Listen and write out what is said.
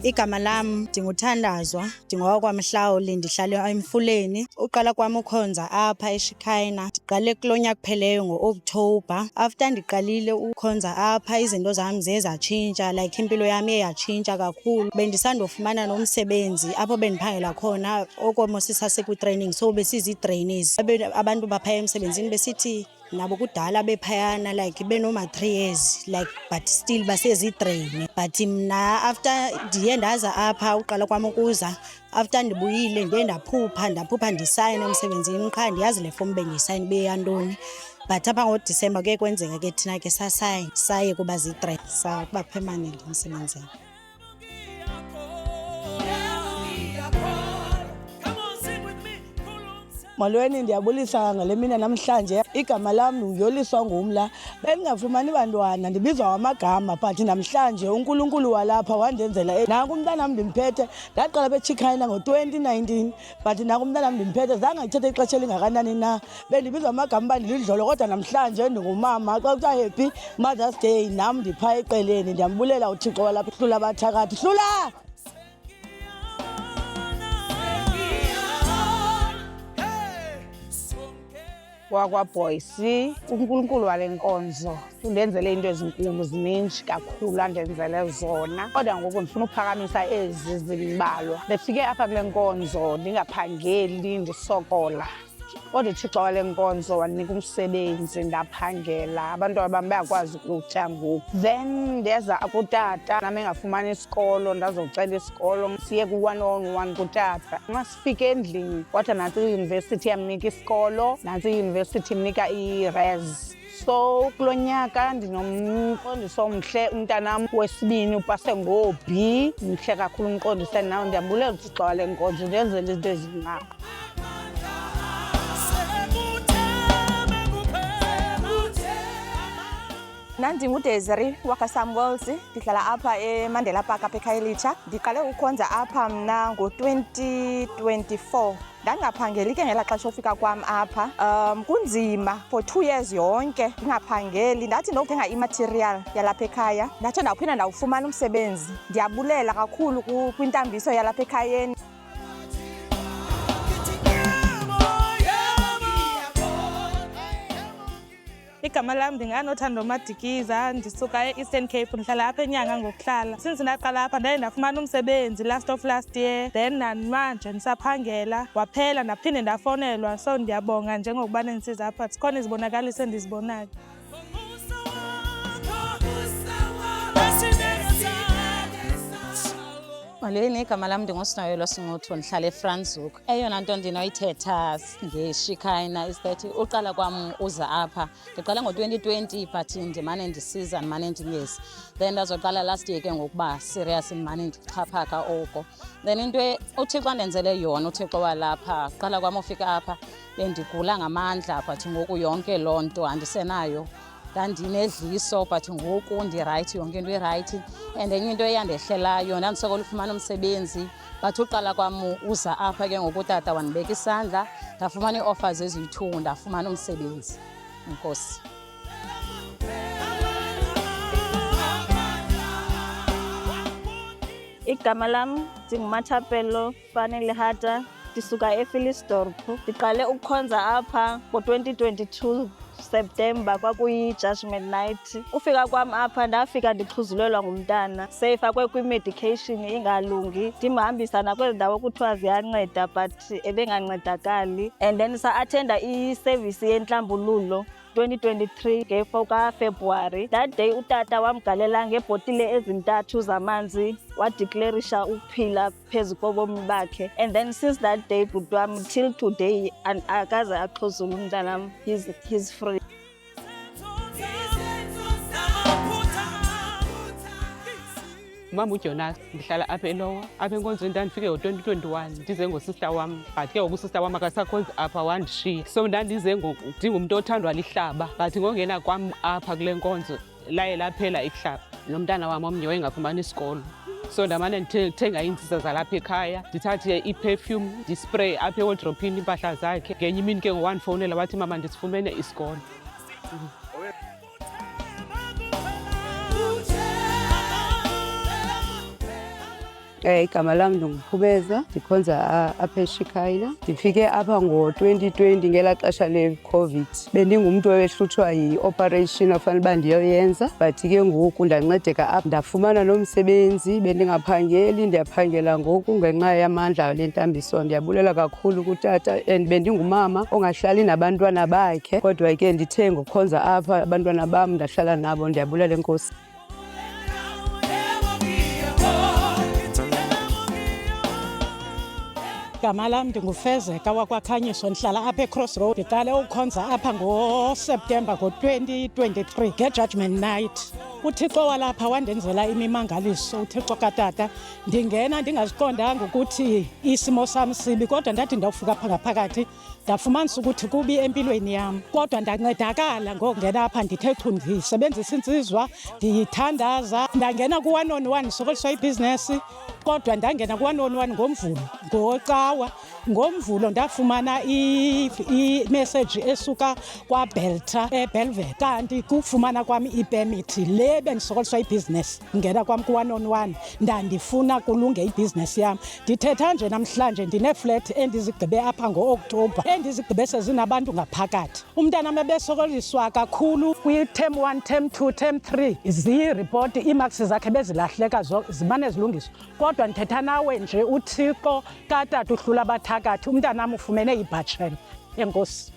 Igama lami ndinguthandazwa, ndingowakwaMhlawuli, ndihlala eMfuleni. Uqala kwami ukhonza apha eShikayina ndiqale kulo nyaka upheleyo ngo-October. After ndiqalile ukhonza apha izinto zami ziye zatshintsha, like impilo yami iye yatshintsha kakhulu. Bendisandofumana nomsebenzi apho bendiphangela khona, okomo sisasekwi-training, so besizi-trainees. Abantu baphaya emsebenzini besithi nabo kudala bephayana, like benoma-3 years, like but still basezitreyini. But mna after ndiye ndaza apha uqala kwam ukuza, after ndibuyile ndiye ndaphupha ndisayine emsebenzini, qha ndiyazi le fomu bendiyisayine beyantoni. But apha ngoDisemba kuye kwenzeka ke thina ke saye kuba zitreyini, sakuba permanent emsebenzini. Molweni, ndiyabulisa ngale mina namhlanje. Igama lami nguYoliswa Ngumla. Bendingafumani bantwana, ndibizwa ngamagama, but namhlanje uNkulunkulu walapha wandenzela. Nanku umntanam ndimphethe, ndaqala beChikayina ngo-2019, but nanku umntanam ndimphethe. Zange ndithethe ixesha elingakanani na. Bendibizwa amagama uba ndilidlolo, kodwa namhlanje ndingumama. Xa kuthiwa Happy Mother's Day, nam ndipha eqeleni. Ndiyambulela uThixo walapha, hlula abathakathi, hlula! WakwaBoyce, uNkulunkulu wale nkonzo undenzele into ezinkulu, zininzi kakhulu andenzele zona. Kodwa ngoku ndifuna uphakamisa ezi zimbalwa. Ndifike apha kule nkonzo ndingaphangeli, ndisokola. Kodwa uThixo wale nkonzo wandinika umsebenzi, ndaphangela. Abantwana bam bayakwazi ukutya ngoku. Then ndeza kutata, nami engafumani isikolo, ndazocela isikolo. Siye ku-1-on-1 kutata. Nxa sifike endlini, kwathi nantsi iyunivesithi yamnika isikolo, nantsi iyunivesithi imnika i-res. So kulo nyaka ndinomqondiso omhle, umntanam wesibini upase ngo-B. Mhle kakhulu umqondiso, nawo ndiyambulela uThixo wale nkonzo, ndenzele into ezingako. NdandimuDesiree wakwaSamuels, ndihlala apha eMandela Park apha eKhayelitsha. Ndiqale ukukhonza apha mna ngo-2024. Ndangaphangeli ke ngelaa xesha ofika kwam apha. Kunzima for 2 years yonke ndingaphangeli. Ndathi ndokuthenga imaterial yalapha ekhaya, ndatsho ndawuphinda ndawufumana umsebenzi. Ndiyabulela kakhulu kwintambiso yalapha ekhayeni. Igama lami ndinganothando Madikiza, ndisuka e-Eastern Cape, ndihlala apha eNyanga ngokuhlala. Since ndaqala apha ndaye ndafumana umsebenzi last year, then namanje ndisaphangela. Waphela ndaphinde ndafowunelwa, so ndiyabonga njengokuba nendisiza apha. Zikhona izibonakaliso endizibonayo. Molweni, igama lami ndinguSinoyolo Singuthu, ndihlala eFranschhoek. Eyona nto ndinoyithetha ngeShikayina is that uqala kwam uza apha. Ndiqale ngo-2020 but ndimane ndisiza, ndimane ndingezi. Then ndazoqala last year ke ngokuba serious, ndimane ndixhaphaka oko. Then into uThixo andenzele yona, uThixo walapha. Uqala kwam ufika apha bendigula ngamandla, but ngoku yonke loo nto andisenayo. Ndandinedliso but ngoku ndirayithi, yonke into irayithi. And enye into eyandehlelayo, ndandisokola ufumana umsebenzi, but uqala kwam uza apha ke ngoku utata wandibeka isandla, ndafumana ii-offers eziyi-2, ndafumana umsebenzi. Enkosi. Igama lam ndinguMathapelo Fanelehata, ndisuka ePhillips Dorp. Ndiqale ukukhonza apha ngo-2022 September, kwakuyi-Judgment Night. Ufika kwam apha ndafika ndixhuzulelwa ngumntana, seyifakwe kwi-medication ingalungi. Ndimhambisa nakwezi ndawo kuthiwa ziyanceda but ebengancedakali. And then sa-athenda isevisi yentlambululo 2023 nge-4 kaFebruwari. That day utata wamgalela ngeebhotile ezintathu zamanzi, wadeclarisha ukuphila phezu kobomi bakhe. And then since that day bhuti wam till today akaze axhuzule umntanam, he's free. Mama uJonas, ndihlala apha eLowa. Apha enkonzweni ndandifike ngo-2021 ndize ngosister wam, but ke ngoku usister wam akasakhonzi apha, wandishiya. So ndandize ngoku ndingumntu othandwa lihlaba, but ngongena kwam apha kule nkonzo laye laphela ihlaba. Nomntana wam omnye wayengafumani isikolo. so ndamane ndithenga iintsiza zalapha ekhaya, ndithathe iperfume ndispray apha ewodropini iimpahla zakhe. Ngenye imini ke ngowandifowunela wathi mama ndisifumene isikolo. Igama lam ndinguPhubeza, ndikhonza apha eShikayina. Ndifike apha ngo-2020 ngelaa xesha le-COVID. Bendingumntu owehlutshwa yi-operation ofanele uba ndiyoyenza, but ke ngoku ndancedeka apha. Ndafumana nomsebenzi, bendingaphangeli, ndiyaphangela ngoku ngenxa yamandla lentambiso. Ndiyabulela kakhulu kutata, and bendingumama ongahlali nabantwana bakhe, kodwa ke ndithe ngokukhonza apha abantwana bam ndahlala nabo. Ndiyabulela enkosi. Igama lam ndingufezeka wakwaKhanyiso, ndihlala apha eCrossroad. Ndiqale ukukhonza apha ngoSeptemba ngo-2023 nge-Judgment Night. uThixo walapha wandenzela imimangaliso. uThixo katata ndingena ndingaziqondanga ukuthi isimo sami sibi, kodwa ndathi ndawufika apha ngaphakathi ndafumanisa ukuthi kubi empilweni yam, kodwa ndancedakala ngokungena apha. Ndithe chu ndisebenzisa insizwa, ndiyithandaza. Ndangena ku-1-on-1 sokoliswa ibhizinesi, kodwa ndangena ku-1-on-1 ngomvulo ngoCawa. Ngomvulo ndafumana imeseji esuka kwaBelter eBellville, kanti kufumana kwami ipemithi le bendisokoliswa ibhizinesi. Ngena kwam ku-1-on-1 ndandifuna kulunge ibhizinesi yam. Ndithetha nje namhlanje ndineflat endizigqibe apha ngo-Okthobha, endizigqibe sezinabantu ngaphakathi. Umntanam ebesokoliswa kakhulu kwi-term 1, term 2, term 3, ziripoti iimarks zakhe bezilahleka zimane zilungiswa. Kodwa ndithetha nawe nje uThixo katata uhlula abathakathi. Umntanam ufumene ibhatshela. Enkosi.